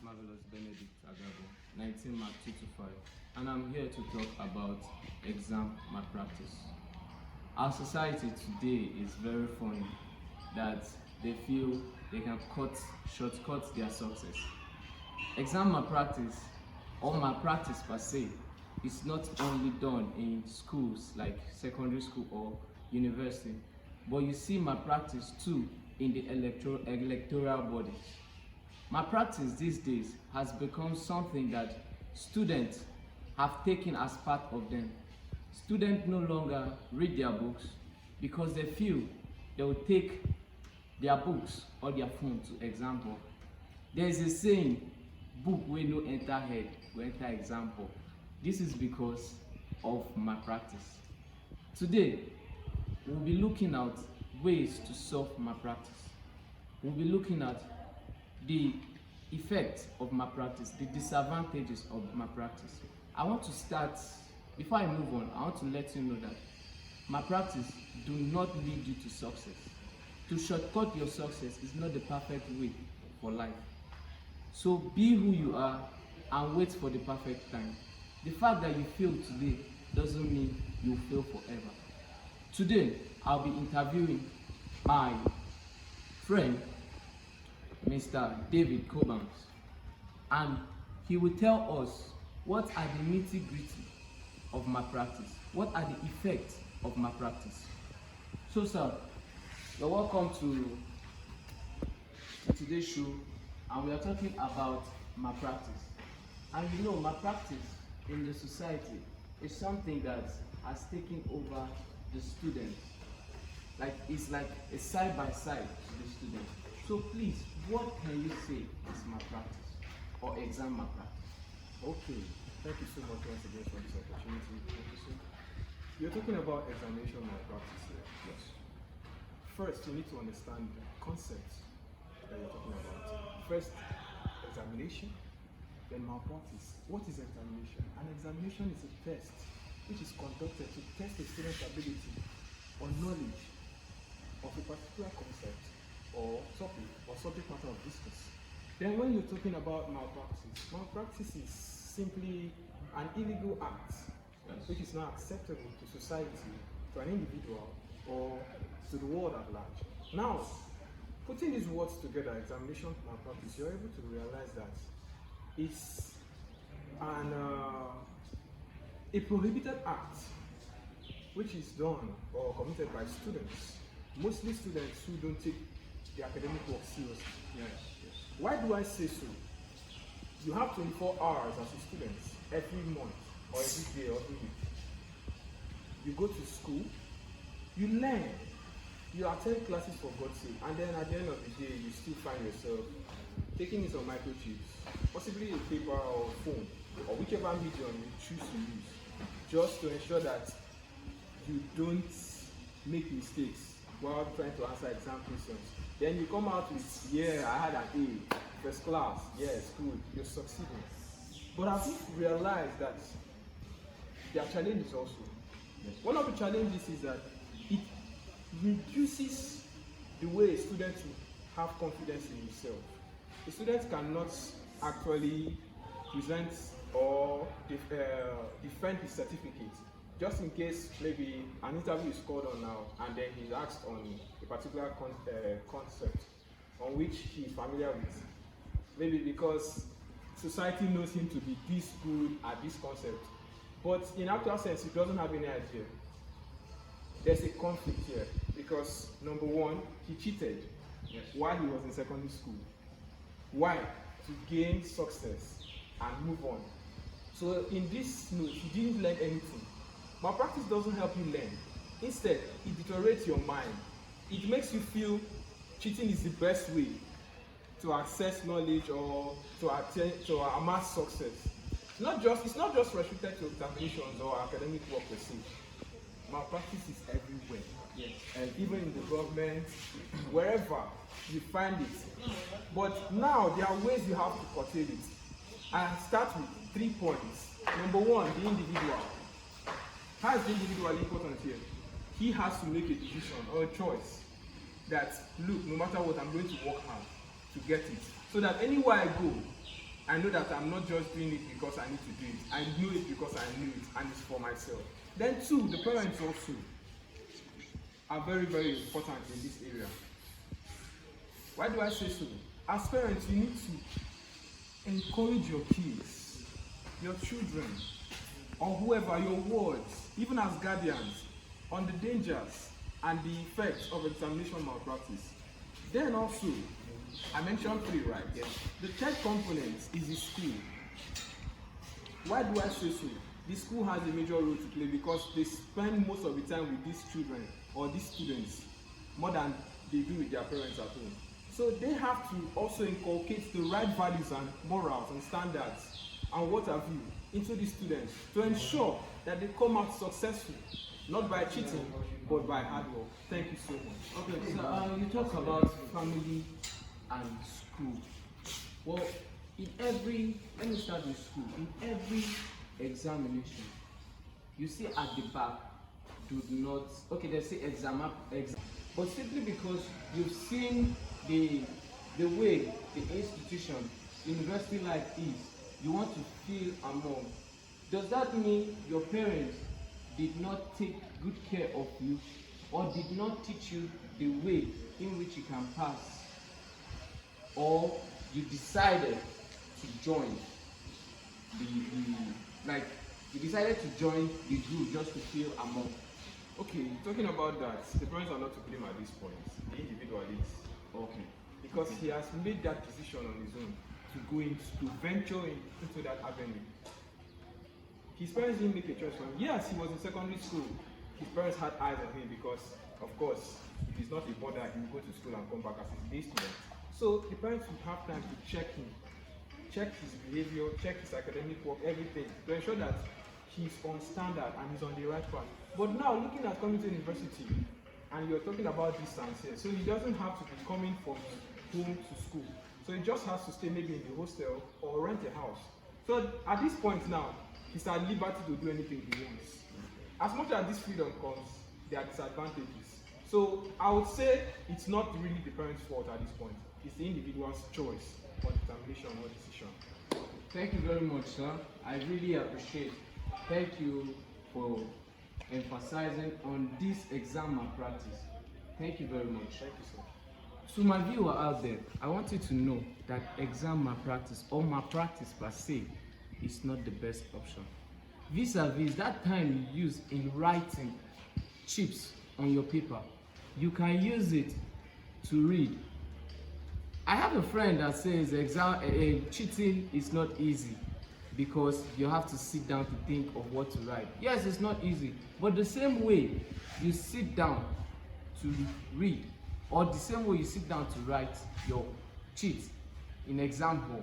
Marvelous Benedict Agabo, 19 Mark 225, and I'm here to talk about exam malpractice. Our society today is very funny that they feel they can shortcut their success. Exam malpractice, or malpractice per se, is not only done in schools like secondary school or university, but you see malpractice too in the electoral bodies. Malpractice these days has become something that students have taken as part of them. Students no longer read their books because they feel they will take their books or their phone to example. There is a saying, book will no enter head, will enter example. This is because of malpractice. Today, we'll be looking at ways to solve malpractice. We'll be looking at the effects of malpractice, the disadvantages of malpractice. I want to start, before I move on, I want to let you know that malpractice do not lead you to success. To shortcut your success is not the perfect way for life. So be who you are and wait for the perfect time. The fact that you fail today doesn't mean you'll fail forever. Today, I'll be interviewing my friend, Mr. David Cobhams, and he will tell us what are the nitty-gritty of malpractice, what are the effects of malpractice. So, sir, you're welcome to today's show, and we are talking about malpractice. And you know, malpractice in the society is something that has taken over the students. It's like a side by side to the student. So please, what can you say is malpractice or exam malpractice? Okay, thank you so much once again for this opportunity. You're talking about examination malpractice here. Yes. First, you need to understand the concept that you're talking about. First, examination, then malpractice. What is examination? An examination is a test which is conducted to test a student's ability or knowledge of a particular concept or topic or subject matter of discourse. Then when you're talking about malpractice is simply an illegal act which is not acceptable to society, to an individual, or to the world at large. Now, putting these words together, examination malpractice, you're able to realize that it's a prohibited act which is done or committed by students, mostly students who don't take the academic work seriously. Yes. Why do I say so? You have 24 hours as a student every month or every day or every week. You go to school, you learn, you attend classes for God's sake, and then at the end of the day, you still find yourself taking in some microchips, possibly a paper or phone, or whichever medium you choose to use, just to ensure that you don't make mistakes while trying to answer exam questions. Then you come out with, yeah, I had an A, first class, yes, good, you're succeeding. But have you realized that there are challenges also? Yes. One of the challenges is that it reduces the way a student will have confidence in himself. A student cannot actually present or defend his certificate just in case maybe an interview is called on now and then he's asked on a particular concept on which he is familiar with. Maybe because society knows him to be this good at this concept, but in actual sense he doesn't have any idea. There's a conflict here because number one, he cheated while he was in secondary school. Why? To gain success and move on. So in this note, he didn't learn anything. Malpractice doesn't help you learn. Instead, it deteriorates your mind. It makes you feel cheating is the best way to access knowledge or to amass success. It's not just restricted to examinations or academic work per se. Malpractice is everywhere. Yes. And even in the government, wherever you find it. But now there are ways you have to curtail it. I start with 3 points. Number one, the individual. How is the individual important here? He has to make a decision or a choice that, look, no matter what, I'm going to work hard to get it. So that anywhere I go, I know that I'm not just doing it because I need to do it. I know it because I knew it and it's for myself. Then two, the parents also are very, very important in this area. Why do I say so? As parents, you need to encourage your kids, your children, or whoever, your wards, even as guardians, on the dangers and the effects of examination malpractice. Then also, I mentioned three, right? Yes. The third component is the school. Why do I say so? The school has a major role to play because they spend most of the time with these children or these students more than they do with their parents at home. So they have to also inculcate the right values and morals and standards and what have you into the students to ensure that they come out successful, not by cheating, but by hard work. Thank you so much. Okay, so you talk about family and school. Well, let me start with school. In every examination, you see at the back, do not, okay, they say exam, but simply because you've seen the way the institution, university life is, you want to feel among. Does that mean your parents did not take good care of you or did not teach you the way in which you can pass? Or you decided to join you decided to join the group just to feel among? Okay, talking about that, the parents are not to blame at this point. The individual is. Okay. Because he has made that decision on his own to go to venture into that avenue. His parents didn't make a choice for him. Yes, he was in secondary school. His parents had eyes on him because, of course, if he's not a boarder, he will go to school and come back as a day student. So the parents would have time to check him, check his behavior, check his academic work, everything, to ensure that he's on standard and he's on the right path. But now, looking at coming to university, and you're talking about distance here, so he doesn't have to be coming from home to school. So he just has to stay maybe in the hostel or rent a house. So at this point now, he's at liberty to do anything he wants. As much as this freedom comes, there are disadvantages. So I would say it's not really the parents' fault at this point. It's the individual's choice or determination or decision. Thank you very much, sir. I really appreciate. Thank you for emphasizing on this exam malpractice. Thank you very much. Thank you, sir. To my viewer out there, I want you to know that exam malpractice or malpractice per se is not the best option. Vis-a-vis that time you use in writing chips on your paper, you can use it to read. I have a friend that says cheating is not easy because you have to sit down to think of what to write. Yes, it's not easy, but the same way you sit down to read, or the same way you sit down to write your cheat in exam hall,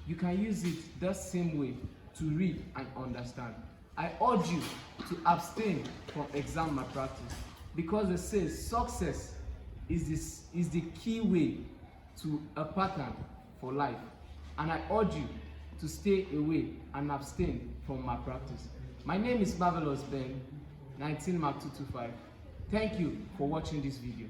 you can use it the same way to read and understand. I urge you to abstain from exam malpractice because it says success is the key way to a pattern for life, and I urge you to stay away and abstain from malpractice. My name is Marvelous Ben, 19 Mark 225. Thank you for watching this video.